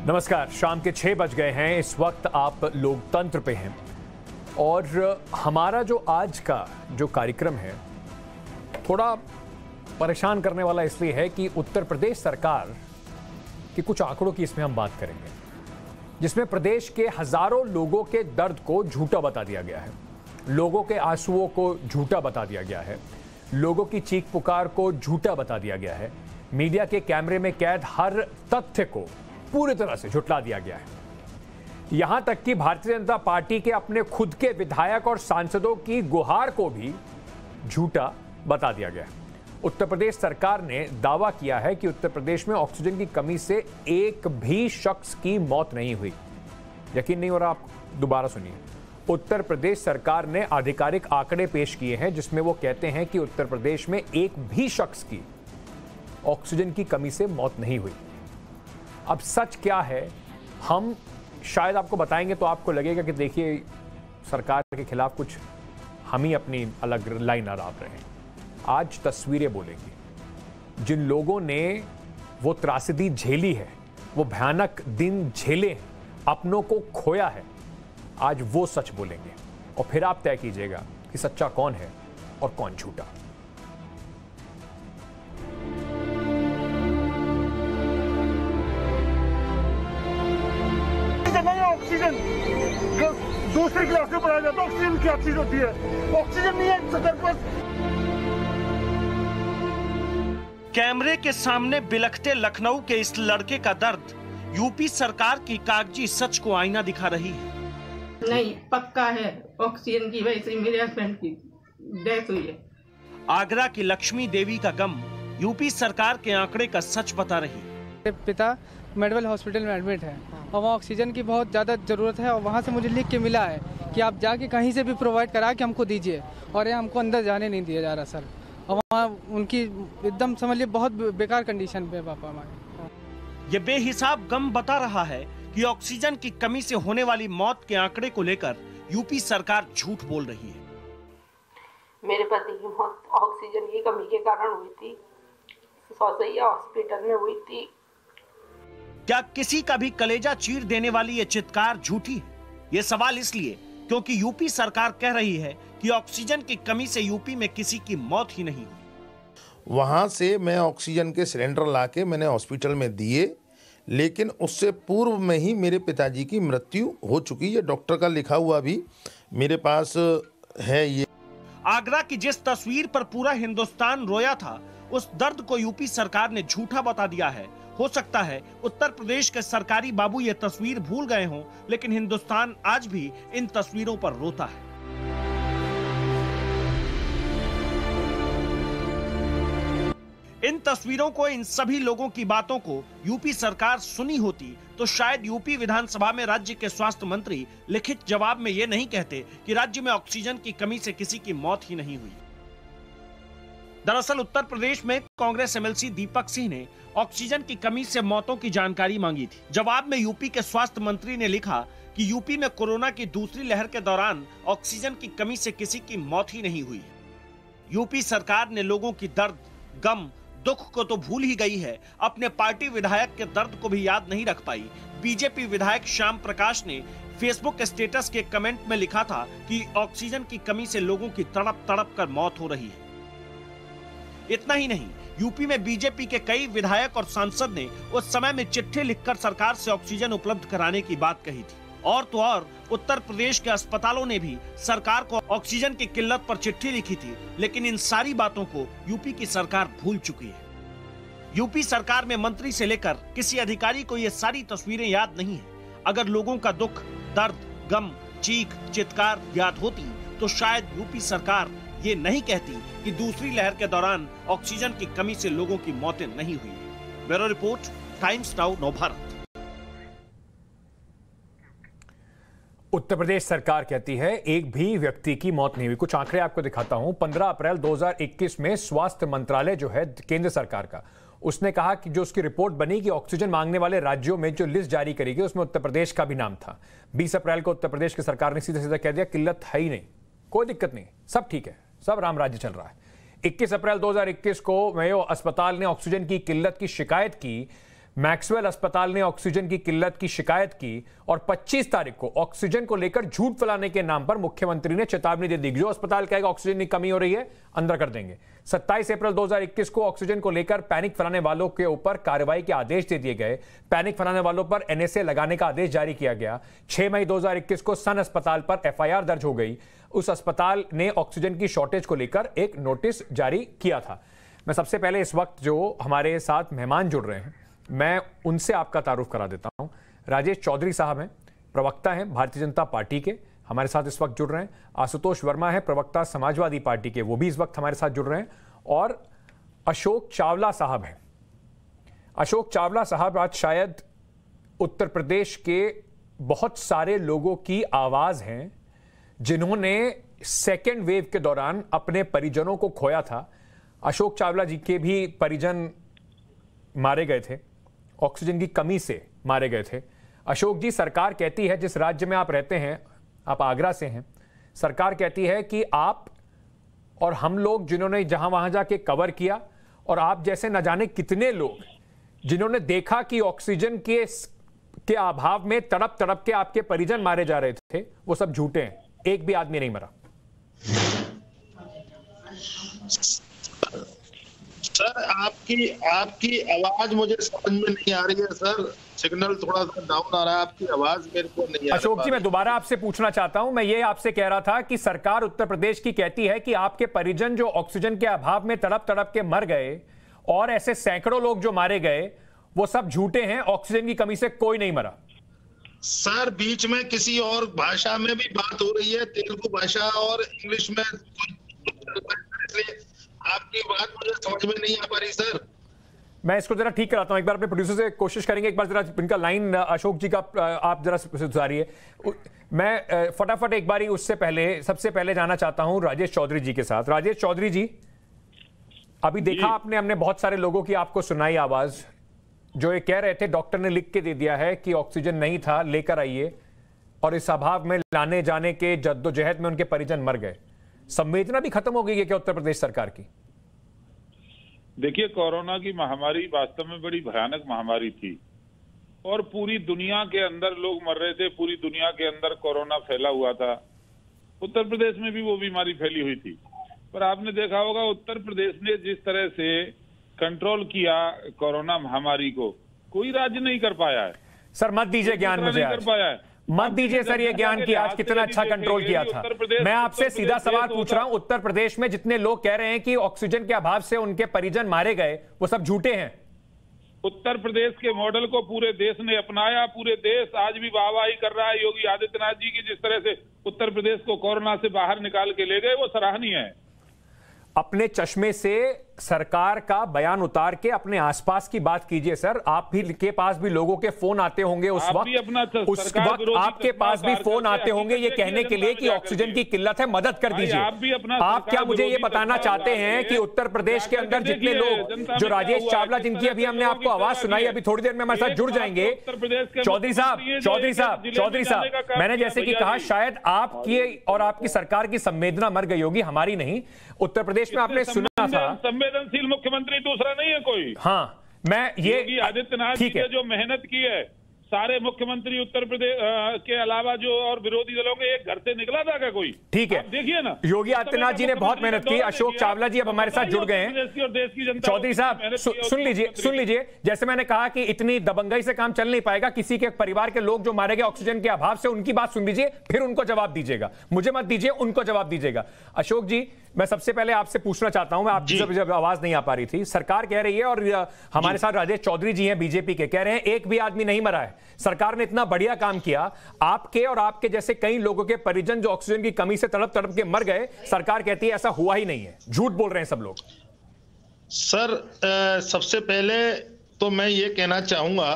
नमस्कार, शाम के 6 बज गए हैं। इस वक्त आप लोकतंत्र पे हैं और हमारा जो आज का जो कार्यक्रम है थोड़ा परेशान करने वाला इसलिए है कि उत्तर प्रदेश सरकार के कुछ आंकड़ों की इसमें हम बात करेंगे, जिसमें प्रदेश के हजारों लोगों के दर्द को झूठा बता दिया गया है, लोगों के आंसुओं को झूठा बता दिया गया है, लोगों की चीख पुकार को झूठा बता दिया गया है, मीडिया के कैमरे में कैद हर तथ्य को पूरी तरह से झुठला दिया गया है। यहां तक कि भारतीय जनता पार्टी के अपने खुद के विधायक और सांसदों की गुहार को भी झूठा बता दिया गया है। उत्तर प्रदेश सरकार ने दावा किया है कि उत्तर प्रदेश में ऑक्सीजन की कमी से एक भी शख्स की मौत नहीं हुई। यकीन नहीं हो रहा? आप दोबारा सुनिए। उत्तर प्रदेश सरकार ने आधिकारिक आंकड़े पेश किए हैं जिसमें वो कहते हैं कि उत्तर प्रदेश में एक भी शख्स की ऑक्सीजन की कमी से मौत नहीं हुई। अब सच क्या है हम शायद आपको बताएंगे तो आपको लगेगा कि देखिए सरकार के खिलाफ कुछ हम ही अपनी अलग लाइन अड़ाप रहे हैं। आज तस्वीरें बोलेंगी। जिन लोगों ने वो त्रासदी झेली है, वो भयानक दिन झेले हैं, अपनों को खोया है, आज वो सच बोलेंगे और फिर आप तय कीजिएगा कि सच्चा कौन है और कौन झूठा। ऑक्सीजन दूसरी क्लास में पढ़ाया जाता है, ऑक्सीजन क्या चीज होती है? ऑक्सीजन नहीं है सदर पर। कैमरे के सामने बिलखते लखनऊ के इस लड़के का दर्द यूपी सरकार की कागजी सच को आईना दिखा रही है। नहीं, पक्का है, ऑक्सीजन की वजह से मेरे हस्बैंड की डेथ हुई है। आगरा की लक्ष्मी देवी का गम यूपी सरकार के आंकड़े का सच बता रही है। पिता मेडिकल हॉस्पिटल में एडमिट है और वहाँ ऑक्सीजन की बहुत ज़्यादा ज़रूरत है और वहाँ से मुझे लिख के मिला है कि आप जाके कहीं से भी प्रोवाइड करा के हमको दीजिए, और ये हमको अंदर जाने नहीं दिया जा रहा सर। और वहाँ उनकी एकदम समझ लीजिए बहुत बेकार कंडीशन पे पापा हमारे। ये बेहिसाब गम बता रहा है कि ऑक्सीजन की कमी से होने वाली मौत के आंकड़े को लेकर यूपी सरकार झूठ बोल रही है। मेरे पति की मौत ऑक्सीजन की कमी के कारण हुई थी, सौसैया हॉस्पिटल में हुई थी। क्या किसी का भी कलेजा चीर देने वाली ये चित्कार झूठी है? ये सवाल इसलिए क्योंकि यूपी सरकार कह रही है कि ऑक्सीजन की कमी से यूपी में किसी की मौत ही नहीं हुई। वहाँ से मैं ऑक्सीजन के सिलेंडर लाके मैंने हॉस्पिटल में दिए, लेकिन उससे पूर्व में ही मेरे पिताजी की मृत्यु हो चुकी है। डॉक्टर का लिखा हुआ भी मेरे पास है। ये आगरा की जिस तस्वीर पर पूरा हिंदुस्तान रोया था, उस दर्द को यूपी सरकार ने झूठा बता दिया है। हो सकता है उत्तर प्रदेश के सरकारी बाबू ये तस्वीर भूल गए हों, लेकिन हिंदुस्तान आज भी इन तस्वीरों पर रोता है। इन तस्वीरों को, इन सभी लोगों की बातों को यूपी सरकार सुनी होती तो शायद यूपी विधानसभा में राज्य के स्वास्थ्य मंत्री लिखित जवाब में ये नहीं कहते कि राज्य में ऑक्सीजन की कमी से किसी की मौत ही नहीं हुई। दरअसल उत्तर प्रदेश में कांग्रेस एमएलसी दीपक सिंह ने ऑक्सीजन की कमी से मौतों की जानकारी मांगी थी। जवाब में यूपी के स्वास्थ्य मंत्री ने लिखा कि यूपी में कोरोना की दूसरी लहर के दौरान ऑक्सीजन की कमी से किसी की मौत ही नहीं हुई। यूपी सरकार ने लोगों की दर्द, गम, दुख को तो भूल ही गई है, अपने पार्टी विधायक के दर्द को भी याद नहीं रख पाई। बीजेपी विधायक श्याम प्रकाश ने फेसबुक स्टेटस के कमेंट में लिखा था कि ऑक्सीजन की कमी से लोगों की तड़प तड़प कर मौत हो रही है। इतना ही नहीं, यूपी में बीजेपी के कई विधायक और सांसद ने उस समय में चिट्ठी लिखकर सरकार से ऑक्सीजन उपलब्ध कराने की बात कही थी। और तो और उत्तर प्रदेश के अस्पतालों ने भी सरकार को ऑक्सीजन की किल्लत पर चिट्ठी लिखी थी, लेकिन इन सारी बातों को यूपी की सरकार भूल चुकी है। यूपी सरकार में मंत्री से लेकर किसी अधिकारी को ये सारी तस्वीरें याद नहीं है। अगर लोगों का दुख, दर्द, गम, चीख, चित्कार याद होती तो शायद यूपी सरकार ये नहीं कहती कि दूसरी लहर के दौरान ऑक्सीजन की कमी से लोगों की मौतें नहीं हुई। Bureau report, Times Now Navbharat. Uttar Pradesh सरकार कहती है एक भी व्यक्ति की मौत नहीं हुई। कुछ आंकड़े आपको दिखाता हूं। 15 अप्रैल 2021 में स्वास्थ्य मंत्रालय जो है केंद्र सरकार का, उसने कहा कि जो उसकी रिपोर्ट बनी कि ऑक्सीजन मांगने वाले राज्यों में जो लिस्ट जारी करी गई उसमें उत्तर प्रदेश का भी नाम था। 20 अप्रैल को उत्तर प्रदेश की सरकार ने सीधा सीधा कह दिया किल्लत है ही नहीं, कोई दिक्कत नहीं, सब ठीक है, सब राम राज्य चल रहा है। 21 अप्रैल 2021 को मेयो अस्पताल ने ऑक्सीजन की किल्लत की शिकायत की। मैक्सवेल अस्पताल ने ऑक्सीजन की किल्लत की शिकायत की और 25 तारीख को ऑक्सीजन को लेकर झूठ फैलाने के नाम पर मुख्यमंत्री ने चेतावनी दे दी। जो अस्पताल कहेगा ऑक्सीजन की कमी हो रही है, अंदर कर देंगे। 27 अप्रैल 2021 को ऑक्सीजन को लेकर पैनिक फैलाने वालों के ऊपर कार्रवाई के आदेश दे दिए गए। पैनिक फैलाने वालों पर एनएसए लगाने का आदेश जारी किया गया। 6 मई 2021 को सन अस्पताल पर एफआईआर दर्ज हो गई। उस अस्पताल ने ऑक्सीजन की शॉर्टेज को लेकर एक नोटिस जारी किया था। मैं सबसे पहले इस वक्त जो हमारे साथ मेहमान जुड़ रहे हैं, मैं उनसे आपका तारुफ करा देता हूं। राजेश चौधरी साहब हैं, प्रवक्ता हैं भारतीय जनता पार्टी के, हमारे साथ इस वक्त जुड़ रहे हैं। आशुतोष वर्मा है, प्रवक्ता समाजवादी पार्टी के, वो भी इस वक्त हमारे साथ जुड़ रहे हैं। और अशोक चावला साहब हैं। अशोक चावला साहब आज शायद उत्तर प्रदेश के बहुत सारे लोगों की आवाज हैं जिन्होंने सेकेंड वेव के दौरान अपने परिजनों को खोया था। अशोक चावला जी के भी परिजन मारे गए थे, ऑक्सीजन की कमी से मारे गए थे। अशोक जी, सरकार कहती है, जिस राज्य में आप रहते हैं, आप आगरा से हैं, सरकार कहती है कि आप और हम लोग जिन्होंने जहां वहां जाके कवर किया और आप जैसे न जाने कितने लोग जिन्होंने देखा कि ऑक्सीजन के अभाव में तड़प तड़प के आपके परिजन मारे जा रहे थे, वो सब झूठे हैं। एक भी आदमी नहीं मरा। सर, आपकी आवाज मुझे समझ में नहीं आ रही है सर। सिग्नल थोड़ा सा डाउन आ रहा है, आपकी आवाज मेरे को नहीं आ रही। अशोक जी, मैं दोबारा आपसे पूछना चाहता हूं। मैं ये आपसे कह रहा था कि सरकार उत्तर प्रदेश की कहती है कि आपके परिजन जो ऑक्सीजन के अभाव में तड़प तड़प के मर गए और ऐसे सैकड़ों लोग जो मारे गए, वो सब झूठे हैं, ऑक्सीजन की कमी से कोई नहीं मरा। सर, बीच में किसी और भाषा में भी बात हो रही है, तेलुगु भाषा और इंग्लिश में, आपकी बात मुझे समझ में नहीं आ पा रही सर। मैं इसको जरा ठीक कराता हूं, एक बार अपने प्रोड्यूसर से कोशिश करेंगे, एक बार जरा इनका लाइन अशोक जी का आप जरा सुधारिए। मैं फटाफट एक बारी उससे पहले सबसे पहले जाना चाहता हूं राजेश चौधरी जी के साथ। राजेश चौधरी जी, अभी देखा आपने, हमने बहुत सारे लोगों की आपको सुनाई आवाज, जो ये कह रहे थे डॉक्टर ने लिख के दे दिया है कि ऑक्सीजन नहीं था, लेकर आइए, और इस अभाव में लाने जाने के जद्दोजहद में उनके परिजन मर गए। संवेदना भी खत्म हो गई है क्या उत्तर प्रदेश सरकार की? देखिए, कोरोना की महामारी वास्तव में बड़ी भयानक महामारी थी और पूरी दुनिया के अंदर लोग मर रहे थे, पूरी दुनिया के अंदर कोरोना फैला हुआ था। उत्तर प्रदेश में भी वो बीमारी फैली हुई थी, पर आपने देखा होगा उत्तर प्रदेश ने जिस तरह से कंट्रोल किया कोरोना महामारी को, कोई राज्य नहीं कर पाया है। सर मत दीजिए ज्ञान मुझे, कर पाया है, मत दीजिए सर ये ज्ञान की आज कितना अच्छा कंट्रोल किया था। मैं आपसे सीधा सवाल पूछ रहा हूं, उत्तर प्रदेश में जितने लोग कह रहे हैं कि ऑक्सीजन के अभाव से उनके परिजन मारे गए, वो सब झूठे हैं। उत्तर प्रदेश के मॉडल को पूरे देश ने अपनाया, पूरे देश आज भी वाहवाही कर रहा है योगी आदित्यनाथ जी की, जिस तरह से उत्तर प्रदेश को कोरोना से बाहर निकाल के ले गए, वो सराहनीय है। अपने चश्मे से सरकार का बयान उतार के अपने आसपास की बात कीजिए सर। आप भी के पास भी लोगों के फोन आते होंगे उस वक्त आपके पास भी फोन आते होंगे ये कहने के लिए कि ऑक्सीजन की किल्लत है, मदद कर दीजिए। आप क्या मुझे ये बताना चाहते हैं कि उत्तर प्रदेश के अंदर जितने लोग, जो राजेश चावला जिनकी अभी हमने आपको आवाज सुनाई, अभी थोड़ी देर में हमारे साथ जुड़ जाएंगे, चौधरी साहब, मैंने जैसे कि कहा, शायद आपकी और आपकी सरकार की संवेदना मर गई होगी, हमारी नहीं। उत्तर प्रदेश में आपने सुना था, संवेदनशील मुख्यमंत्री दूसरा नहीं है कोई। हाँ, मैं ये आदित्यनाथ जी ने जो मेहनत की है, सारे मुख्यमंत्री उत्तर प्रदेश के अलावा जो और विरोधी दलों के, एक घर से निकला था क्या कोई? ठीक है, देखिए ना, योगी आदित्यनाथ जी ने बहुत मेहनत की। अशोक चावला जी अब हमारे साथ जुड़ गए हैं। चौधरी साहब सुन लीजिए, जैसे मैंने कहा कि इतनी दबंगई से काम चल नहीं पाएगा। किसी के परिवार के लोग जो मारे गए ऑक्सीजन के अभाव से, उनकी बात सुन लीजिए, फिर उनको जवाब दीजिएगा। मुझे मत दीजिए, उनको जवाब दीजिएगा। अशोक जी, मैं सबसे पहले आपसे पूछना चाहता हूं, मैं आपकी जब आवाज नहीं आ पा रही थी, सरकार कह रही है, और हमारे साथ राजेश चौधरी जी हैं बीजेपी के, कह रहे हैं एक भी आदमी नहीं मरा है, सरकार ने इतना बढ़िया काम किया। आपके और आपके जैसे कई लोगों के परिजन जो ऑक्सीजन की कमी से तड़प तड़प के मर गए, सरकार कहती है ऐसा हुआ ही नहीं है, झूठ बोल रहे हैं सब लोग। सर, सबसे पहले तो मैं ये कहना चाहूंगा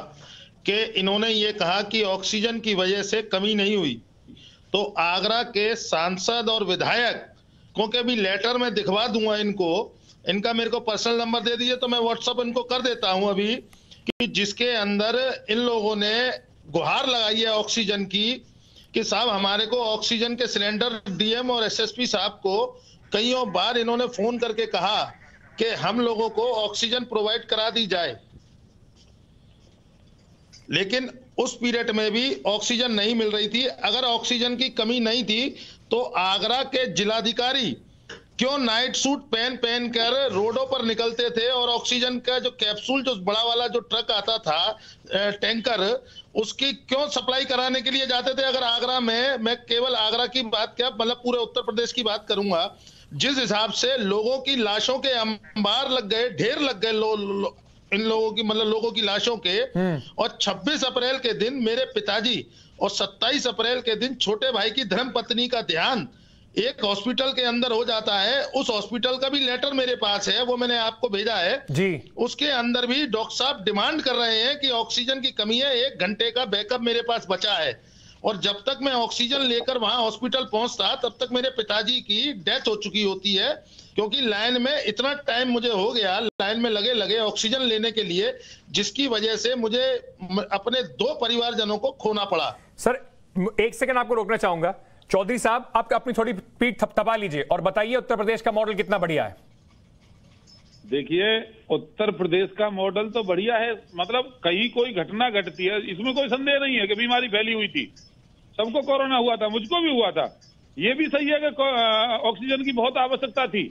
कि इन्होंने ये कहा कि ऑक्सीजन की वजह से कमी नहीं हुई, तो आगरा के सांसद और विधायक, क्योंकि अभी लेटर में दिखवा दूंगा इनको, इनका मेरे को पर्सनल नंबर दे दीजिए तो मैं व्हाट्सएप इनको कर देता हूं अभी, कि जिसके अंदर इन लोगों ने गुहार लगाई है ऑक्सीजन की, कि साहब हमारे को ऑक्सीजन के सिलेंडर, डीएम और एसएसपी साहब को कईयों बार इन्होंने फोन करके कहा कि हम लोगों को ऑक्सीजन प्रोवाइड करा दी जाए। लेकिन उस पीरियड में भी ऑक्सीजन नहीं मिल रही थी। अगर ऑक्सीजन की कमी नहीं थी तो आगरा के जिलाधिकारी क्यों नाइट सूट पहन कर रोडों पर निकलते थे और ऑक्सीजन का जो कैप्सूल, जो बड़ा वाला जो ट्रक आता था टैंकर, उसकी क्यों सप्लाई कराने के लिए जाते थे? अगर आगरा में, मैं केवल आगरा की बात क्या, मतलब पूरे उत्तर प्रदेश की बात करूंगा, जिस हिसाब से लोगों की लाशों के अंबार लग गए, ढेर लग गए इन लोगों की, मतलब लोगों की लाशों के, और 26 अप्रैल के दिन मेरे पिताजी और 27 अप्रैल के दिन छोटे भाई की धर्मपत्नी का ध्यान एक हॉस्पिटल के अंदर हो जाता है। उस हॉस्पिटल का भी लेटर मेरे पास है, वो मैंने आपको भेजा है जी। उसके अंदर भी डॉक्टर साहब डिमांड कर रहे हैं कि ऑक्सीजन की कमी है, 1 घंटे का बैकअप मेरे पास बचा है। और जब तक मैं ऑक्सीजन लेकर वहां हॉस्पिटल पहुंचता तब तक मेरे पिताजी की डेथ हो चुकी होती है, क्योंकि लाइन में इतना टाइम मुझे हो गया, लाइन में लगे ऑक्सीजन लेने के लिए, जिसकी वजह से मुझे अपने 2 परिवारजनों को खोना पड़ा। सर 1 सेकंड आपको रोकना चाहूंगा। चौधरी साहब, आप अपनी थोड़ी पीठ थपथपा लीजिए और बताइए उत्तर प्रदेश का मॉडल कितना बढ़िया है। देखिए, उत्तर प्रदेश का मॉडल तो बढ़िया है, मतलब कहीं कोई घटना घटती है, इसमें कोई संदेह नहीं है कि बीमारी फैली हुई थी, सबको कोरोना हुआ था, मुझको भी हुआ था। ये भी सही है कि ऑक्सीजन की बहुत आवश्यकता थी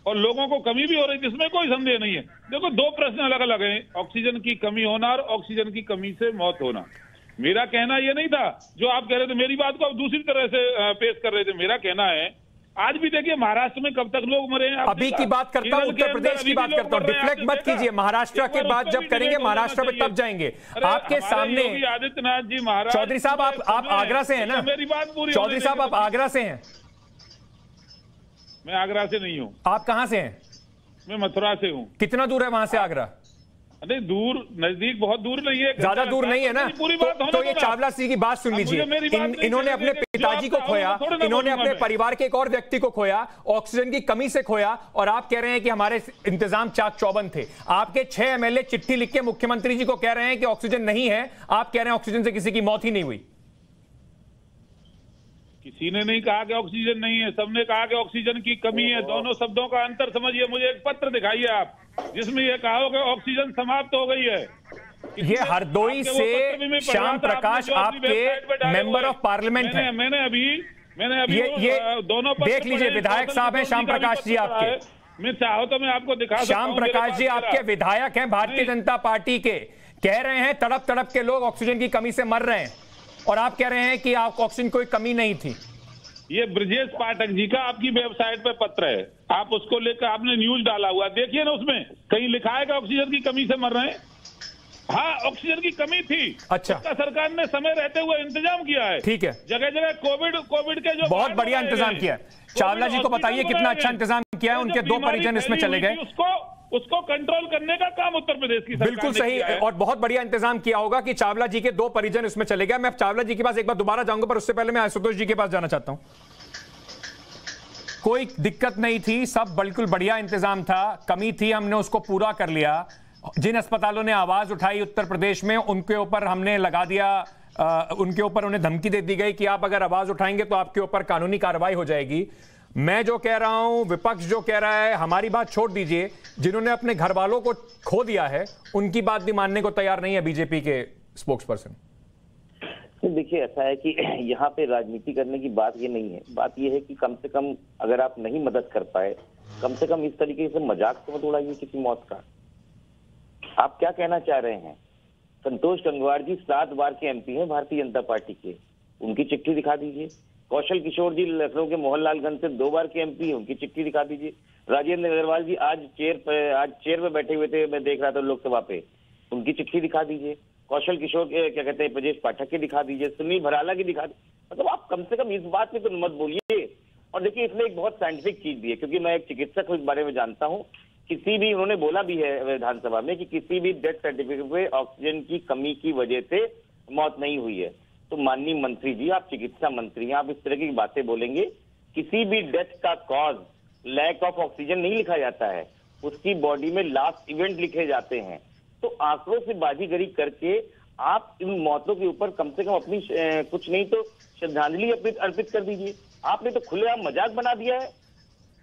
और लोगों को कमी भी हो रही थी, इसमें कोई संदेह नहीं है। देखो, 2 प्रश्न अलग अलग हैं, ऑक्सीजन की कमी होना और ऑक्सीजन की कमी से मौत होना। मेरा कहना ये नहीं था जो आप कह रहे थे, मेरी बात को आप दूसरी तरह से पेश कर रहे थे। मेरा कहना है, आज भी देखिए महाराष्ट्र में कब तक लोग मरे हैं। अभी की बात करता हूं, उत्तर प्रदेश की बात करता हूं, डिफ्लेक्ट मत कीजिए। महाराष्ट्र के बाद जब करेंगे, महाराष्ट्र में तब जाएंगे। आपके सामने आदित्यनाथ जी, महाराष्ट्र। चौधरी साहब, आप आगरा से हैं ना? मेरी बात पूरी। चौधरी साहब, आप आगरा से हैं? मैं आगरा से नहीं हूँ। आप कहां से हैं? मैं मथुरा से हूँ। कितना दूर है वहां से आगरा? नहीं, दूर, नजदीक, बहुत दूर नहीं है, ज्यादा दूर नहीं है ना? तो ये चावला सिंह की बात सुन लीजिए। इन्होंने अपने पिताजी को खोया, इन्होंने अपने परिवार के एक और व्यक्ति को खोया, ऑक्सीजन की कमी से खोया, और आप कह रहे हैं कि हमारे इंतजाम चाक चौबंद थे। आपके 6 MLA चिट्ठी लिख के मुख्यमंत्री जी को कह रहे हैं कि ऑक्सीजन नहीं है, आप कह रहे हैं ऑक्सीजन से किसी की मौत ही नहीं हुई। किसी ने नहीं कहा कि ऑक्सीजन नहीं है, सबने कहा कि ऑक्सीजन की कमी है। दोनों शब्दों का अंतर समझिए। मुझे एक पत्र दिखाइए आप जिसमें यह कहा हो कि ऑक्सीजन समाप्त हो गई है। ये हरदोई से श्याम प्रकाश आपके मेंबर ऑफ पार्लियामेंट हैं। मैंने अभी ये दोनों देख लीजिए, विधायक साहब हैं श्याम प्रकाश जी आपके। मैं चाहो तो मैं आपको दिखा सकता हूं। श्याम प्रकाश जी आपके विधायक हैं भारतीय जनता पार्टी के, कह रहे हैं तड़प तड़प के लोग ऑक्सीजन की कमी से मर रहे हैं, और आप कह रहे हैं कि ऑक्सीजन कोई कमी नहीं थी। ये ब्रजेश पाठक जी का आपकी वेबसाइट पे पत्र है, आप उसको लेकर आपने न्यूज डाला हुआ, देखिए ना, उसमें कहीं लिखा है कि ऑक्सीजन की कमी से मर रहे हैं। हाँ, ऑक्सीजन की कमी थी। अच्छा, सरकार ने समय रहते हुए इंतजाम किया है। ठीक है, जगह जगह कोविड के जो बहुत बढ़िया इंतजाम किया है। चावला जी को बताइए कितना अच्छा इंतजाम किया है, उनके 2 परिजन इसमें चले गए। उसको कंट्रोल करने का काम उत्तर प्रदेश की सरकार बिल्कुल सही है, और बहुत बढ़िया इंतजाम किया होगा कि चावला जी के 2 परिजन इसमें चले गए। मैं चावला जी के पास एक बार दोबारा जाऊंगा, पर उससे पहले मैं आशुतोष जी के पास जाना चाहता हूं। कोई दिक्कत नहीं थी, सब बिल्कुल बढ़िया इंतजाम था। कमी थी, हमने उसको पूरा कर लिया। जिन अस्पतालों ने आवाज उठाई उत्तर प्रदेश में, उनके ऊपर हमने लगा दिया, उनके ऊपर उन्हें धमकी दे दी गई कि आप अगर आवाज उठाएंगे तो आपके ऊपर कानूनी कार्रवाई हो जाएगी। मैं जो कह रहा हूं, विपक्ष जो कह रहा है, हमारी बात छोड़ दीजिए। जिन्होंने अपने घर वालों को खो दिया है, उनकी बात भी मानने को तैयार नहीं है बीजेपी के स्पोक्स पर्सन। देखिए, ऐसा है कि यहाँ पे राजनीति करने की बात ये नहीं है। बात ये है कि कम से कम अगर आप नहीं मदद कर पाए, कम से कम इस तरीके से मजाक तो मत उड़ाइए किसी मौत का। आप क्या कहना चाह रहे हैं? संतोष गंगवार जी 7 बार के MP हैं भारतीय जनता पार्टी के, उनकी चिट्ठी दिखा दीजिए। कौशल किशोर जी लखनऊ के मोहनलालगंज से 2 बार के MP हैं, उनकी चिट्ठी दिखा दीजिए। राजेंद्र अग्रवाल जी आज चेयर पे बैठे हुए थे, मैं देख रहा था लोकसभा पे, उनकी चिट्ठी दिखा दीजिए। कौशल किशोर के क्या कहते हैं, ब्रजेश पाठक की दिखा दीजिए, सुनील भराला की दिखा दीजिए। मतलब आप कम से कम इस बात में तो मत बोलिए। और देखिए, इसमें एक बहुत साइंटिफिक चीज भी है, क्योंकि मैं एक चिकित्सक हूं, इस बारे में जानता हूं। किसी भी, उन्होंने बोला भी है विधानसभा में कि किसी भी डेथ सर्टिफिकेट पे ऑक्सीजन की कमी की वजह से मौत नहीं हुई है। तो माननीय मंत्री जी, आप चिकित्सा मंत्री हैं, आप इस तरह की बातें बोलेंगे? किसी भी डेथ का कॉज लैक ऑफ ऑक्सीजन नहीं लिखा जाता है, उसकी बॉडी में लास्ट इवेंट लिखे जाते हैं। तो आंकड़ों से बाजीगरी करके आप इन मौतों के ऊपर कम से कम अपनी कुछ नहीं तो श्रद्धांजलि अर्पित कर दीजिए। आपने तो खुलेआम मजाक बना दिया है।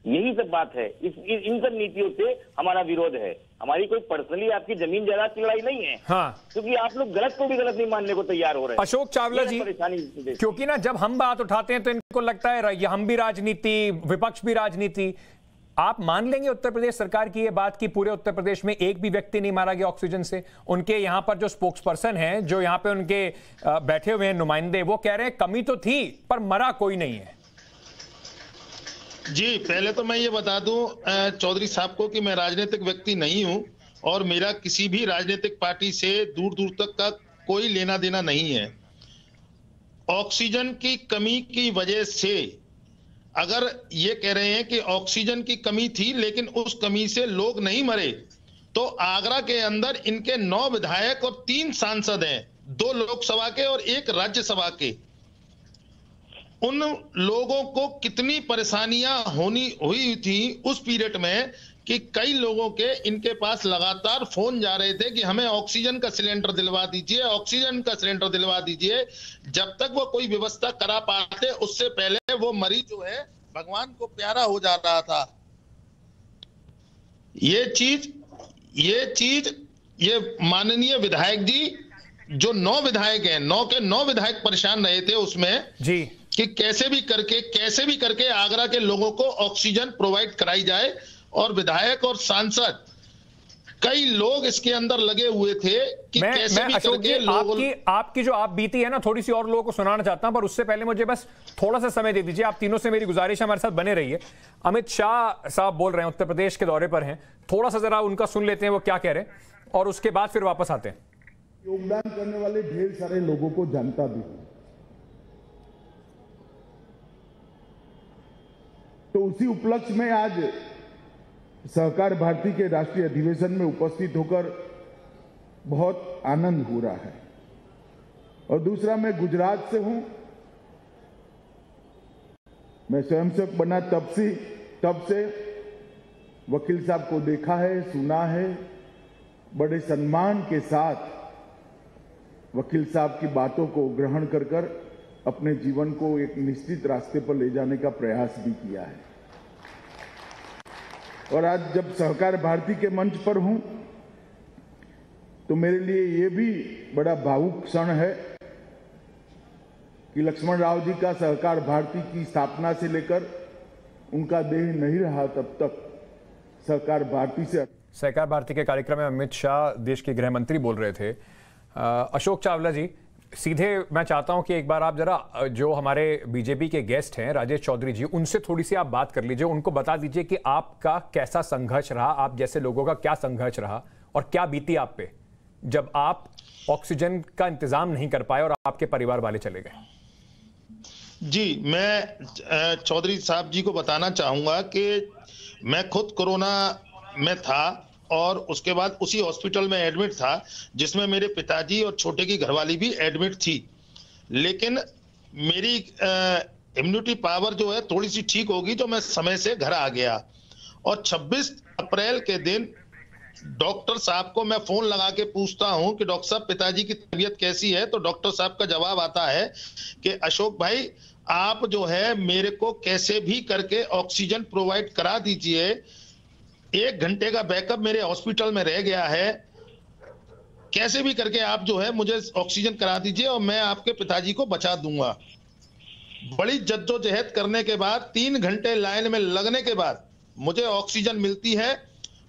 यही सब बात है। इन सब नीतियों से हमारा विरोध है। हमारी कोई पर्सनली आपकी जमीन जायदाद की लड़ाई नहीं है। हाँ, क्योंकि आप लोग गलत को भी गलत नहीं मानने को तैयार हो रहे हैं। अशोक चावला जी, क्योंकि ना जब हम बात उठाते हैं तो इनको लगता है हम भी राजनीति, विपक्ष भी राजनीति। आप मान लेंगे उत्तर प्रदेश सरकार की ये बात कि पूरे उत्तर प्रदेश में एक भी व्यक्ति नहीं मारा गया ऑक्सीजन से? उनके यहां पर जो स्पोक्स पर्सन हैं, जो यहां पे उनके बैठे हुए हैं नुमाइंदे, वो कह रहे हैं कमी तो थी पर मरा कोई नहीं है। जी, पहले तो मैं ये बता दूं चौधरी साहब को कि मैं राजनीतिक व्यक्ति नहीं हूं और मेरा किसी भी राजनीतिक पार्टी से दूर दूर तक का कोई लेना देना नहीं है। ऑक्सीजन की कमी की वजह से अगर ये कह रहे हैं कि ऑक्सीजन की कमी थी लेकिन उस कमी से लोग नहीं मरे, तो आगरा के अंदर इनके 9 विधायक और 3 सांसद हैं, 2 लोकसभा के और 1 राज्यसभा के। उन लोगों को कितनी परेशानियां हुई थी उस पीरियड में कि कई लोगों के इनके पास लगातार फोन जा रहे थे कि हमें ऑक्सीजन का सिलेंडर दिलवा दीजिए, ऑक्सीजन का सिलेंडर दिलवा दीजिए। जब तक वो कोई व्यवस्था करा पाते उससे पहले वो मरीज जो है भगवान को प्यारा हो जा रहा था। ये चीज ये माननीय विधायक जी, जो 9 विधायक हैं, 9 के 9 विधायक परेशान रहे थे उसमें जी कि कैसे भी करके आगरा के लोगों को ऑक्सीजन प्रोवाइड कराई जाए। और विधायक और सांसद कई लोग इसके अंदर लगे हुए थे कि कैसे भी करके लोगों आपकी जो आप बीती है ना, थोड़ी सी और लोगों को सुनाना चाहता हूं, पर उससे पहले मुझे बस थोड़ा सा समय दे दीजिए। आप तीनों से मेरी गुजारिश है, हमारे साथ बने रहिए। अमित शाह साहब बोल रहे हैं, उत्तर प्रदेश के दौरे पर हैं, थोड़ा सा जरा उनका सुन लेते हैं वो क्या कह रहे हैं और उसके बाद फिर वापस आते हैं। योगदान करने वाले ढेर सारे लोगों को जानता भी हूं, तो उसी उपलक्ष्य में आज सहकार भारती के राष्ट्रीय अधिवेशन में उपस्थित होकर बहुत आनंद हो रहा है। और दूसरा, मैं गुजरात से हूं। मैं स्वयंसेवक बना तब से वकील साहब को देखा है, सुना है। बड़े सम्मान के साथ वकील साहब की बातों को ग्रहण कर अपने जीवन को एक निश्चित रास्ते पर ले जाने का प्रयास भी किया है। और आज जब सहकार भारती के मंच पर हूं तो मेरे लिए ये भी बड़ा भावुक क्षण है कि लक्ष्मण राव जी का सहकार भारती की स्थापना से लेकर उनका देह नहीं रहा तब तक सहकार भारती के कार्यक्रम में अमित शाह देश के गृह मंत्री बोल रहे थे। अशोक चावला जी, सीधे मैं चाहता हूं कि एक बार आप जरा जो हमारे बीजेपी के गेस्ट हैं राजेश चौधरी जी, उनसे थोड़ी सी आप बात कर लीजिए, उनको बता दीजिए कि आपका कैसा संघर्ष रहा, आप जैसे लोगों का क्या संघर्ष रहा और क्या बीती आप पे जब आप ऑक्सीजन का इंतजाम नहीं कर पाए और आपके परिवार वाले चले गए। जी, मैं चौधरी साहब जी को बताना चाहूंगा कि मैं खुद कोरोना में था और उसके बाद उसी हॉस्पिटल में एडमिट था जिसमें मेरे पिताजी और छोटे की घरवाली भी एडमिट थी। लेकिन मेरी इम्यूनिटी पावर जो है थोड़ी सी ठीक होगी तो मैं समय से घर आ गया। और 26 अप्रैल के दिन डॉक्टर साहब को मैं फोन लगा के पूछता हूं कि डॉक्टर साहब पिताजी की तबीयत कैसी है, तो डॉक्टर साहब का जवाब आता है कि अशोक भाई आप जो है मेरे को कैसे भी करके ऑक्सीजन प्रोवाइड करा दीजिए। 1 घंटे का बैकअप मेरे हॉस्पिटल में रह गया है, कैसे भी करके आप जो है मुझे ऑक्सीजन करा दीजिए और मैं आपके पिताजी को बचा दूंगा। बड़ी जद्दोजहद करने के बाद 3 घंटे लाइन में लगने के बाद मुझे ऑक्सीजन मिलती है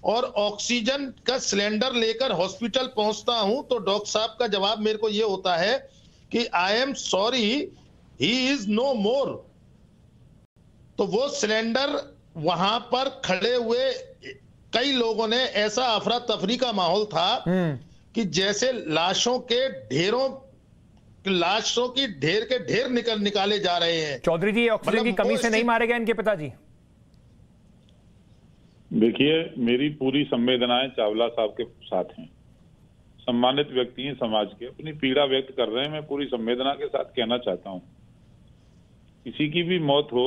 और ऑक्सीजन का सिलेंडर लेकर हॉस्पिटल पहुंचता हूं तो डॉक्टर साहब का जवाब मेरे को यह होता है कि I am sorry, he is no more. तो वो सिलेंडर वहां पर खड़े हुए कई लोगों ने, ऐसा अफरा तफरी का माहौल था कि जैसे लाशों की ढेर के ढेर निकाले जा रहे हैं। चौधरी जी, ऑक्सीजन की कमी से नहीं मारे गए इनके पिताजी? देखिए, मेरी पूरी संवेदनाएं चावला साहब के साथ हैं। सम्मानित व्यक्ति हैं समाज के, अपनी पीड़ा व्यक्त कर रहे हैं। मैं पूरी संवेदना के साथ कहना चाहता हूं, किसी की भी मौत हो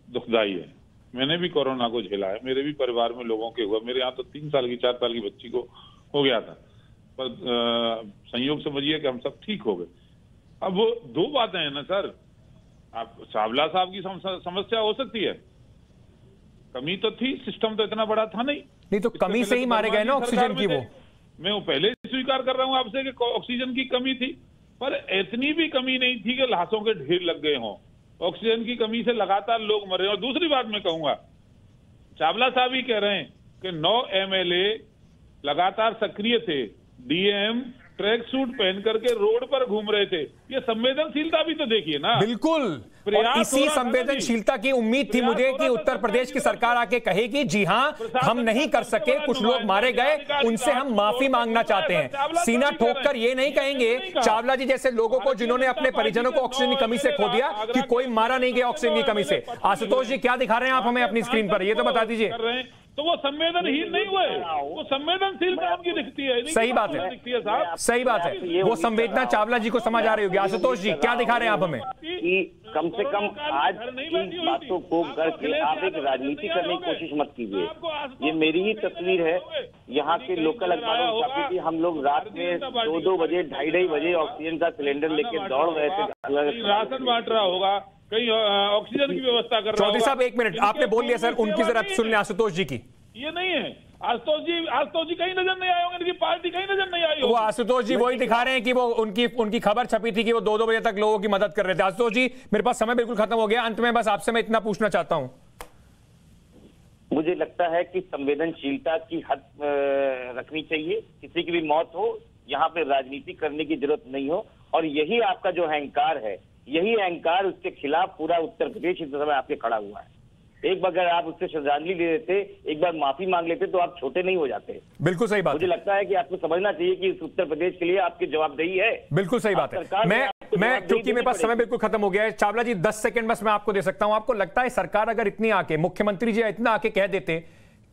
दुखदाई है। मैंने भी कोरोना को झेला है, मेरे भी परिवार में लोगों के हुआ। मेरे यहाँ तो 3 साल की 4 साल की बच्ची को हो गया था, पर संयोग समझिए कि हम सब ठीक हो गए। अब वो 2 बातें हैं ना सर, आप चावला साहब की समस्या हो सकती है, कमी तो थी, सिस्टम तो इतना बड़ा था नहीं तो कमी से ही मारे गए ना ऑक्सीजन की। वो मैं पहले स्वीकार कर रहा हूं आपसे कि ऑक्सीजन की कमी थी, पर इतनी भी कमी नहीं थी कि लाशों के ढेर लग गए हों। ऑक्सीजन की कमी से लगातार लोग मरे। और दूसरी बात मैं कहूंगा, चावला साहब ही कह रहे हैं कि 9 MLA लगातार सक्रिय थे, डीएम ट्रैक सूट पहन करके रोड पर घूम रहे थे। ये संवेदनशीलता भी तो देखिए ना। बिल्कुल, और इसी संवेदनशीलता की उम्मीद थी मुझे कि उत्तर प्रदेश की सरकार आके कहेगी जी हां, हम नहीं कर सके, कुछ लोग मारे गए, उनसे हम माफी मांगना चाहते हैं। सीना ठोककर ये नहीं कहेंगे चावला जी जैसे लोगों को जिन्होंने अपने परिजनों को ऑक्सीजन की कमी से खो दिया कि कोई मारा नहीं गया ऑक्सीजन की कमी से। आशुतोष जी क्या दिखा रहे हैं आप हमें अपनी स्क्रीन पर, ये तो बता दीजिए। तो वो संवेदनहीन नहीं हुए, वो संवेदनशीलता उनकी दिखती है। सही बात है, सही बात है, वो संवेदना चावला जी को समझ आ रही होगी। आशुतोष जी क्या दिखा रहे हैं आप हमें? कि कम से कम आज की बातों को करके आप एक राजनीति करने की कोशिश मत कीजिए। ये मेरी ही तस्वीर है, यहाँ के लोकल अखबारों में छपी थी। हम लोग रात में 2-2 बजे 2:30 बजे ऑक्सीजन का सिलेंडर लेके दौड़ रहे थे। राशन बांट रहा होगा, कहीं ऑक्सीजन की व्यवस्था कर रहा चौधरी साहब 1 मिनट, आपने बोल लिया सर, उनकी जरा सुन लें आशुतोष जी की। ये नहीं है आशुतोष जी कहीं नजर नहीं आए होंगे, इनकी पार्टी कहीं नजर नहीं आई होगी। वो आशुतोष जी वही दिखा रहे हैं कि वो उनकी खबर छपी थी कि वो 2-2 बजे तक लोगों की मदद कर रहे थे। आशुतोष जी मेरे पास समय बिल्कुल खत्म हो गया, अंत में बस आपसे मैं इतना पूछना चाहता हूं। मुझे लगता है कि संवेदनशीलता की हद रखनी चाहिए। किसी की भी मौत हो, यहाँ पे राजनीति करने की जरूरत नहीं हो। और यही आपका जो अहंकार है, यही अहंकार, उसके खिलाफ पूरा उत्तर प्रदेश इस समय आपके खड़ा हुआ है। एक बार अगर आप उससे श्रद्धांजलि ले लेते, एक बार माफी मांग लेते, तो आप छोटे नहीं हो जाते। बिल्कुल सही बात। मुझे लगता है कि आपको समझना चाहिए कि इस उत्तर प्रदेश के लिए आपकी जवाबदेही है। बिल्कुल सही बात है। मैं क्योंकि मेरे पास समय बिल्कुल खत्म हो गया है, चावला जी 10 सेकंड बस मैं आपको दे सकता हूं। आपको लगता है सरकार अगर इतनी आके, मुख्यमंत्री जी इतना आके कह देते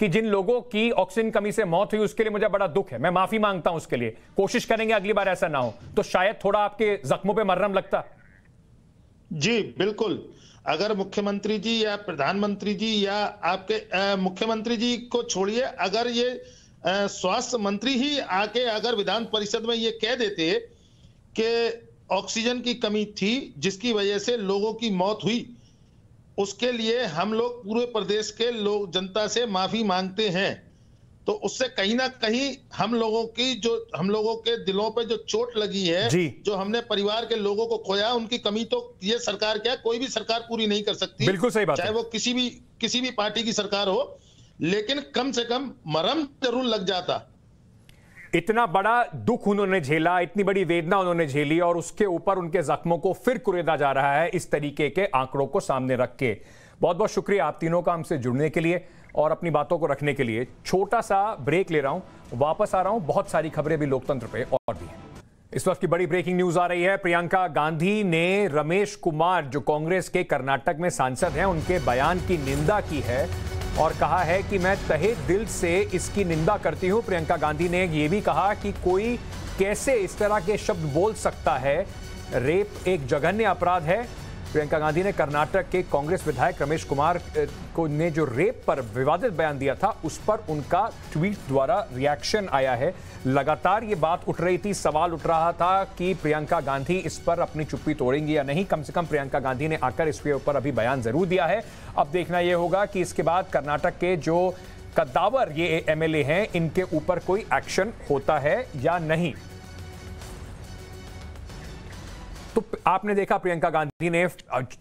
कि जिन लोगों की ऑक्सीजन कमी से मौत हुई उसके लिए मुझे बड़ा दुख है, मैं माफी मांगता हूं, उसके लिए कोशिश करेंगे अगली बार ऐसा ना हो, तो शायद थोड़ा आपके जख्मों पर मरहम लगता। जी बिल्कुल, अगर मुख्यमंत्री जी या प्रधानमंत्री जी या आपके मुख्यमंत्री जी को छोड़िए, अगर ये स्वास्थ्य मंत्री ही आके अगर विधान परिषद में ये कह देते कि ऑक्सीजन की कमी थी जिसकी वजह से लोगों की मौत हुई, उसके लिए हम लोग पूरे प्रदेश के लोग जनता से माफी मांगते हैं, तो उससे कहीं ना कहीं हम लोगों के दिलों पे जो चोट लगी है, जो हमने परिवार के लोगों को खोया, उनकी कमी तो ये सरकार क्या, कोई भी सरकार पूरी नहीं कर सकती। बिल्कुल सही बात, चाहे वो किसी भी पार्टी की सरकार हो, लेकिन कम से कम मरहम जरूर लग जाता। इतना बड़ा दुख उन्होंने झेला, इतनी बड़ी वेदना उन्होंने झेली, और उसके ऊपर उनके जख्मों को फिर कुरेदा जा रहा है इस तरीके के आंकड़ों को सामने रख के। बहुत बहुत शुक्रिया आप तीनों का हमसे जुड़ने के लिए और अपनी बातों को रखने के लिए। छोटा सा ब्रेक ले रहा हूं, वापस आ रहा हूं, बहुत सारी खबरें भी लोकतंत्र पे और भी हैं। इस वक्त की बड़ी ब्रेकिंग न्यूज आ रही है। प्रियंका गांधी ने रमेश कुमार, जो कांग्रेस के कर्नाटक में सांसद हैं, उनके बयान की निंदा की है और कहा है कि मैं तहे दिल से इसकी निंदा करती हूं। प्रियंका गांधी ने यह भी कहा कि कोई कैसे इस तरह के शब्द बोल सकता है, रेप एक जघन्य अपराध है। प्रियंका गांधी ने कर्नाटक के कांग्रेस विधायक रमेश कुमार को ने जो रेप पर विवादित बयान दिया था, उस पर उनका ट्वीट द्वारा रिएक्शन आया है। लगातार ये बात उठ रही थी, सवाल उठ रहा था कि प्रियंका गांधी इस पर अपनी चुप्पी तोड़ेंगी या नहीं। कम से कम प्रियंका गांधी ने आकर इसके ऊपर अभी बयान जरूर दिया है। अब देखना यह होगा कि इसके बाद कर्नाटक के जो कद्दावर ये एमएलए हैं, इनके ऊपर कोई एक्शन होता है या नहीं। तो आपने देखा प्रियंका गांधी ने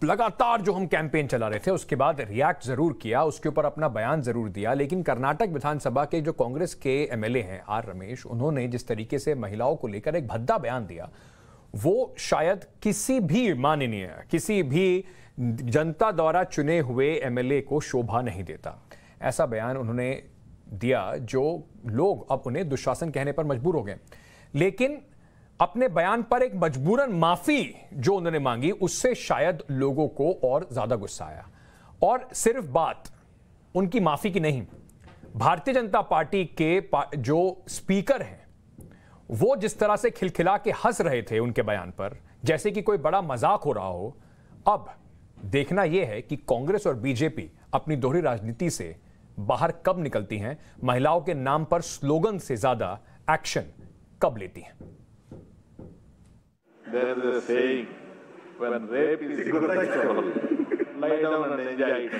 लगातार जो हम कैंपेन चला रहे थे उसके बाद रिएक्ट जरूर किया, उसके ऊपर अपना बयान जरूर दिया। लेकिन कर्नाटक विधानसभा के जो कांग्रेस के एमएलए हैं आर रमेश, उन्होंने जिस तरीके से महिलाओं को लेकर एक भद्दा बयान दिया, वो शायद किसी भी माननीय, किसी भी जनता द्वारा चुने हुए एमएलए को शोभा नहीं देता। ऐसा बयान उन्होंने दिया जो लोग अब उन्हें दुशासन कहने पर मजबूर हो गए। लेकिन अपने बयान पर एक मजबूरन माफी जो उन्होंने मांगी, उससे शायद लोगों को और ज्यादा गुस्सा आया। और सिर्फ बात उनकी माफी की नहीं, भारतीय जनता पार्टी के जो स्पीकर हैं वो जिस तरह से खिलखिला के हंस रहे थे उनके बयान पर, जैसे कि कोई बड़ा मजाक हो रहा हो। अब देखना यह है कि कांग्रेस और बीजेपी अपनी दोहरी राजनीति से बाहर कब निकलती हैं, महिलाओं के नाम पर स्लोगन से ज्यादा एक्शन कब लेती हैं। There is a saying, when rape is good, lie down and enjoy it.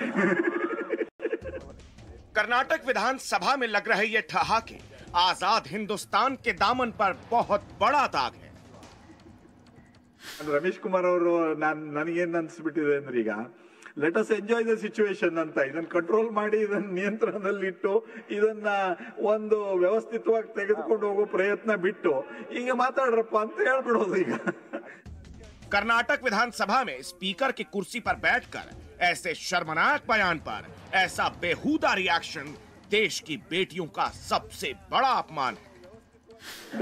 Karnataka विधानसभा में लग रहे ये ठहाके आजाद हिंदुस्तान के दामन पर बहुत बड़ा दाग है। रमेश कुमार ಅವರು ನನಗೇನು ಅನಿಸ್ಬಿಟ್ಟಿದೆ ಅಂದ್ರೆ ಈಗ let us enjoy the situation ಅಂತ ಇದನ್ನ ಕಂಟ್ರೋಲ್ ಮಾಡಿ ಇದನ್ನ ನಿಯಂತ್ರಣದಲ್ಲಿಟ್ಟು ಇದನ್ನ ಒಂದು ವ್ಯವಸ್ಥಿತವಾಗಿ ತೆಗೆದುಕೊಂಡು ಹೋಗೋ ಪ್ರಯತ್ನ ಬಿಟ್ಟು ಈಗ ಮಾತಾಡ್ರಪ್ಪ ಅಂತ ಹೇಳ್ಬಿಡೋದು ಈಗ। कर्नाटक विधानसभा में स्पीकर की कुर्सी पर बैठकर ऐसे शर्मनाक बयान पर ऐसा बेहुदा रिएक्शन देश की बेटियों का सबसे बड़ा अपमान है।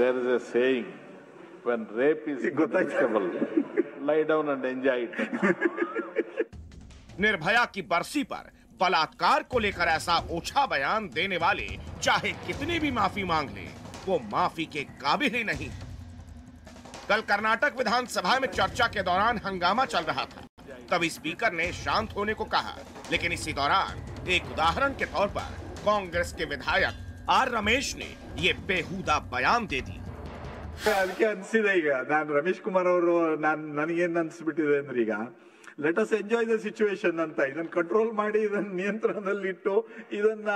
There is a saying, when rape is acceptable, lie down and enjoy it. Nirbhaya की बरसी पर बलात्कार को लेकर ऐसा ओछा बयान देने वाले चाहे कितनी भी माफी मांग ले, वो माफी के काबिल ही नहीं। कल कर्नाटक विधानसभा में चर्चा के दौरान हंगामा चल रहा था, तभी स्पीकर ने शांत होने को कहा, लेकिन इसी दौरान एक उदाहरण के तौर पर कांग्रेस के विधायक आर रमेश ने ये बेहुदा बयान दे दी। ಅದಕ್ಕೆ ಅನಿಸಿದೆ ಈಗ ನಾನು ರಮೇಶ್ ಕುಮಾರ್ ಅವರು ನನಗೇನು ಅನಿಸ್ಬಿಟ್ಟಿದೆ ಅಂದ್ರೆ ಈಗ let us enjoy the situation ಅಂತ ಇದನ್ನ ಕಂಟ್ರೋಲ್ ಮಾಡಿ ಇದನ್ನ ನಿಯಂತ್ರಣದಲ್ಲಿಟ್ಟು ಇದನ್ನ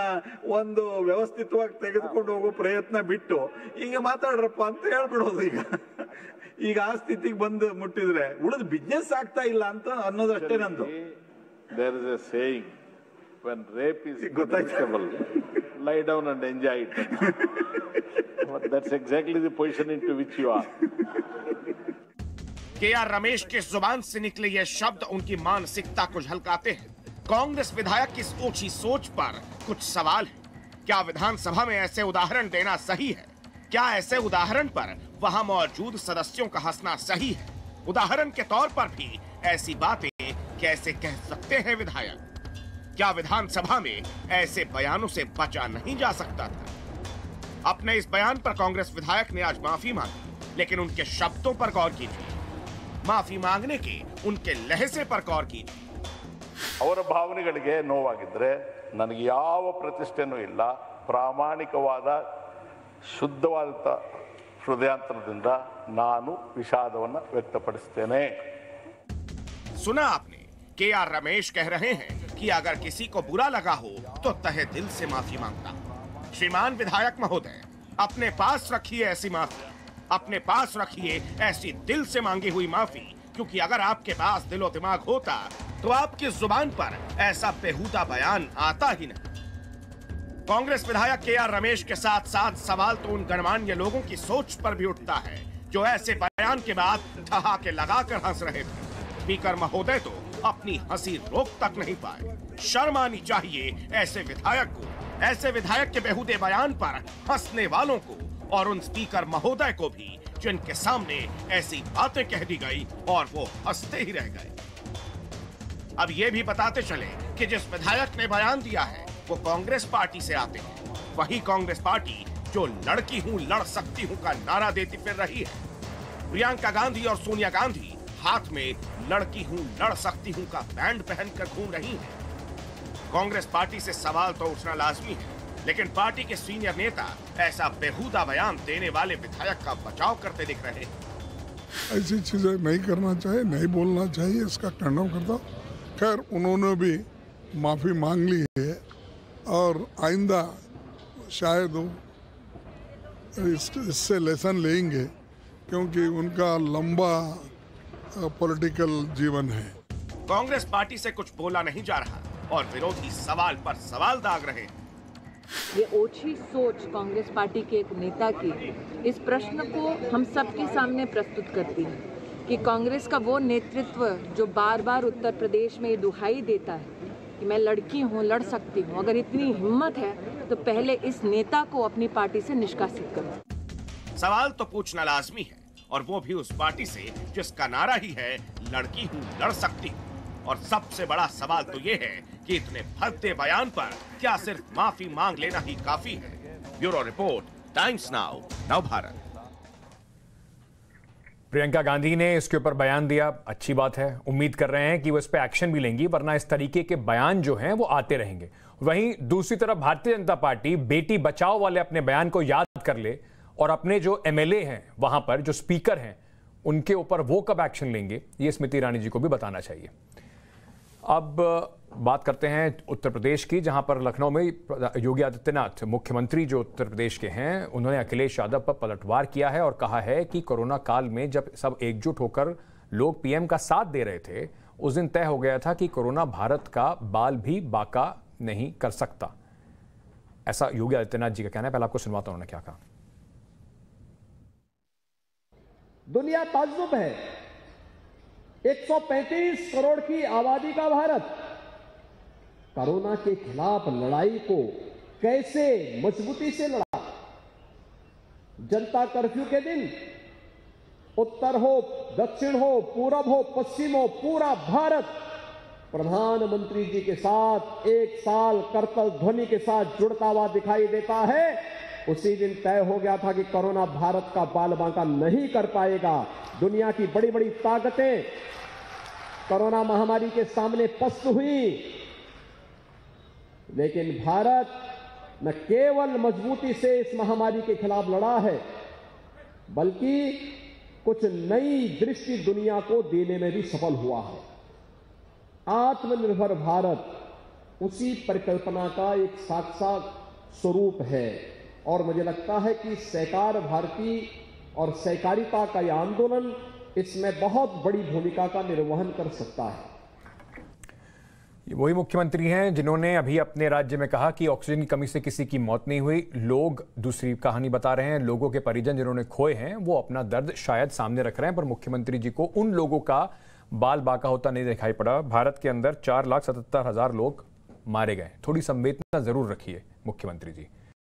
ಒಂದು ವ್ಯವಸ್ಥಿತವಾಗಿ ತೆಗೆದುಕೊಂಡು ಹೋಗೋ ಪ್ರಯತ್ನ ಬಿಟ್ಟು ಈಗ ಮಾತಾಡ್ರಪ್ಪ ಅಂತ ಹೇಳ್ಬಿಡೋದು ಈಗ। ಈಗ ಆ ಸ್ಥಿತಿಗೆ ಬಂದು ಮುಟ್ಟಿದ್ರೆ ಉಳಿದ ಬಿಸ್ನೆಸ್ ಆಗ್ತಾ ಇಲ್ಲ ಅಂತ ಅನ್ನೋದಷ್ಟೇ ನಂದು। There is a saying, when rape is acceptable, lie down and enjoy it. That's exactly the position into which you are. KR. Ramesh के जुबान से निकले ये शब्द उनकी मानसिकता को झलकाते हैं। कांग्रेस विधायक की ओछी सोच पर कुछ सवाल है। क्या विधानसभा में ऐसे उदाहरण देना सही है? क्या ऐसे उदाहरण पर वहां मौजूद सदस्यों का हंसना सही है? उदाहरण के तौर पर भी ऐसी बातें कैसे कह सकते हैं विधायक? क्या विधानसभा में ऐसे बयानों से बचा नहीं जा सकता था? अपने इस बयान पर कांग्रेस विधायक ने आज माफी मांगी, लेकिन उनके शब्दों पर गौर कीजिए। माफी मांगने के उनके लहजे पर गौर कीजिए। ಅವರ ಭಾವನೆಗಳಿಗೆ ನೋವಾಗಿದ್ರೆ ನನಗೆ ಯಾವ ಪ್ರತಿಷ್ಠೆನೂ ಇಲ್ಲ, ಪ್ರಾಮಾಣಿಕವಾದ ಶುದ್ಧವಾದ ಹೃದಯಾಂತರದಿಂದ ನಾನು ವಿಷಾದವನ್ನು ವ್ಯಕ್ತಪಡಿಸುತ್ತೇನೆ। सुना आपने, के.आर. रमेश कह रहे हैं कि अगर किसी को बुरा लगा हो तो तहे दिल से माफी मांगता। श्रीमान विधायक महोदय, अपने पास रखिए ऐसी माफी, अपने पास रखिए ऐसी दिल से मांगी हुई माफी, क्योंकि अगर आपके पास दिलो दिमाग होता तो आपकी जुबान पर ऐसा बेहुदा बयान आता ही नहीं। कांग्रेस विधायक के.आर. रमेश के साथ साथ सवाल तो उन गणमान्य लोगों की सोच पर भी उठता है जो ऐसे बयान के बाद ठहाके लगाकर हंस रहे थे। स्पीकर महोदय तो अपनी हंसी रोक तक नहीं पाए। शर्म आनी चाहिए ऐसे विधायक को, ऐसे विधायक के बेहुदे बयान पर हंसने वालों को, और उन स्पीकर महोदय को भी जिनके सामने ऐसी बातें कह दी गई और वो हंसते ही रह गए। अब ये भी बताते चले कि जिस विधायक ने बयान दिया है वो कांग्रेस पार्टी से आते हैं, वही कांग्रेस पार्टी जो लड़की हूं लड़ सकती हूं का नारा देती फिर रही है। प्रियंका गांधी और सोनिया गांधी हाथ में लड़की हूं लड़ सकती हूं का बैंड पहनकर घूम रही हैं। कांग्रेस पार्टी से सवाल तो उठना लाजमी है, लेकिन पार्टी के सीनियर नेता ऐसा बेहुदा बयान देने वाले विधायक का बचाव करते दिख रहे हैं। ऐसी चीजें नहीं करना चाहिए, नहीं बोलना चाहिए, इसका खंडन करता हूं। खैर, उन्होंने भी माफी मांग ली है और आइंदा शायद इससे लेसन लेंगे, क्योंकि उनका लंबा पॉलिटिकल जीवन है। कांग्रेस पार्टी से कुछ बोला नहीं जा रहा और विरोधी सवाल पर सवाल दाग रहे हैं। ये ओछी सोच कांग्रेस पार्टी के एक नेता की इस प्रश्न को हम सबके सामने प्रस्तुत करती है कि कांग्रेस का वो नेतृत्व जो बार बार उत्तर प्रदेश में ये दुहाई देता है कि मैं लड़की हूँ, लड़ सकती हूँ, अगर इतनी हिम्मत है तो पहले इस नेता को अपनी पार्टी से निष्कासित करो। सवाल तो पूछना लाजमी है, और वो भी उस पार्टी से जिसका नारा ही है लड़की हूँ लड़ सकती हूँ। और सबसे बड़ा सवाल तो ये है कि इतने भद्दे बयान पर क्या सिर्फ माफी मांग लेना ही काफी है? ब्यूरो रिपोर्ट, टाइम्स नाउ, नव भारत। प्रियंका गांधी ने इसके ऊपर बयान दिया, अच्छी बात है। उम्मीद कर रहे हैं कि वो इस पे एक्शन भी लेंगी, वरना इस तरीके के बयान जो हैं वो आते रहेंगे। वहीं दूसरी तरफ भारतीय जनता पार्टी बेटी बचाओ वाले अपने बयान को याद कर ले और अपने जो एमएलए हैं वहां पर जो स्पीकर हैं उनके ऊपर वो कब एक्शन लेंगे, ये स्मृति ईरानी जी को भी बताना चाहिए। अब बात करते हैं उत्तर प्रदेश की, जहां पर लखनऊ में योगी आदित्यनाथ मुख्यमंत्री जो उत्तर प्रदेश के हैं, उन्होंने अखिलेश यादव पर पलटवार किया है और कहा है कि कोरोना काल में जब सब एकजुट होकर लोग पीएम का साथ दे रहे थे, उस दिन तय हो गया था कि कोरोना भारत का बाल भी बाका नहीं कर सकता। ऐसा योगी आदित्यनाथ जी का कहना है। पहले आपको सुनवाता हूं उन्होंने क्या कहा। दुनिया ताज्जुब है, 135 करोड़ की आबादी का भारत कोरोना के खिलाफ लड़ाई को कैसे मजबूती से लड़ा। जनता कर्फ्यू के दिन उत्तर हो, दक्षिण हो, पूरब हो, पश्चिम हो, पूरा भारत प्रधानमंत्री जी के साथ एक साल करतल ध्वनि के साथ जुड़ता हुआ दिखाई देता है। उसी दिन तय हो गया था कि कोरोना भारत का बाल बांका नहीं कर पाएगा। दुनिया की बड़ी बड़ी ताकतें कोरोना महामारी के सामने पस्त हुई, लेकिन भारत न केवल मजबूती से इस महामारी के खिलाफ लड़ा है, बल्कि कुछ नई दृष्टि दुनिया को देने में भी सफल हुआ है। आत्मनिर्भर भारत उसी परिकल्पना का एक साक्षात स्वरूप है और मुझे लगता है कि सहकार भारती और सहकारिता का यह आंदोलन इसमें बहुत बड़ी भूमिका का निर्वहन कर सकता है। वही मुख्यमंत्री हैं जिन्होंने अभी अपने राज्य में कहा कि ऑक्सीजन की कमी से किसी की मौत नहीं हुई। लोग दूसरी कहानी बता रहे हैं। लोगों के परिजन जिन्होंने खोए हैं वो अपना दर्द शायद सामने रख रहे हैं, पर मुख्यमंत्री जी को उन लोगों का बाल बाका होता नहीं दिखाई पड़ा। भारत के अंदर 4,77,000 लोग मारे गए। थोड़ी संवेदना जरूर रखिए मुख्यमंत्री जी।